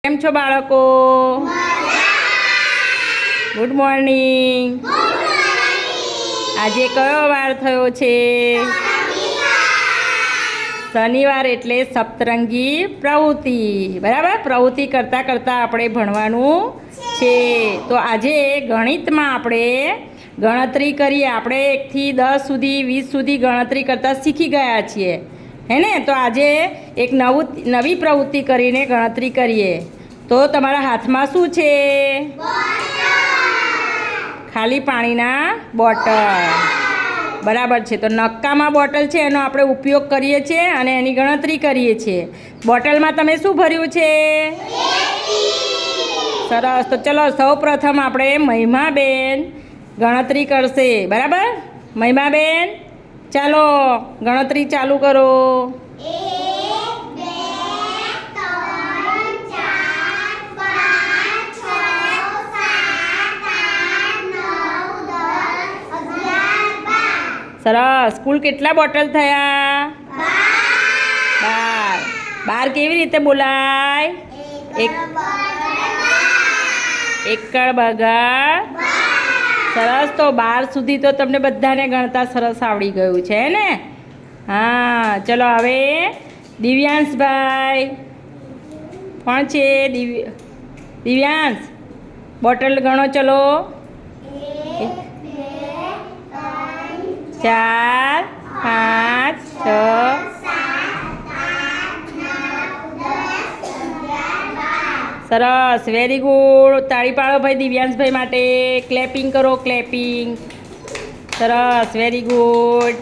કેમ છો બાળકો? Good morning. આજે કયો વાર થયો છે? શનિવાર એટલે સપ્તરંગી પ્રવૃત્તિ. બરાબર, પ્રવૃત્તિ કરતાં કરતાં આપણે ભણવાનું છે. તો આજે ગણિતમાં આપણે ગણતરી કરીએ. આપણે 1 થી 10 સુધી 20 સુધી ગણતરી કરતાં શીખી ગયા છીએ, હે ને? તો આજે એક નવી પ્રવૃત્તિ કરીને ગણતરી કરીએ. તો તમારા હાથમાં શું છે? ખાલી પાણીના બોટલ. બરાબર છે. તો નક્કામાં બોટલ છે, એનો આપણે ઉપયોગ કરીએ છીએ અને એની ગણતરી કરીએ છીએ. બોટલમાં તમે શું ભર્યું છે? સરસ. તો ચલો સૌ પ્રથમ આપણે મહિમાબેન ગણતરી કરશે. બરાબર? મહિમાબેન, ચાલો ગણતરી ચાલુ કરો. 1 2 3 4 5 6 7 8 9 10 11 સરસ. કુલ કેટલા બોટલ થયા? 12. 12 કેવી રીતે બોલાય? એકડ બગડ. સરસ. તો 12 સુધી તો તમને બધાને ગણતા સરસ આવડી ગયું છે ને? હા. ચલો હવે દિવ્યાંશભાઈ કોણ છે? દિવ્યાંશ, બોટલ ગણો. ચલો 4 5 6 સરસ. Very good. તાળી પાડો ભાઈ દિવ્યાંશભાઈ માટે. ક્લેપિંગ કરો, ક્લેપિંગ. સરસ, વેરી ગુડ.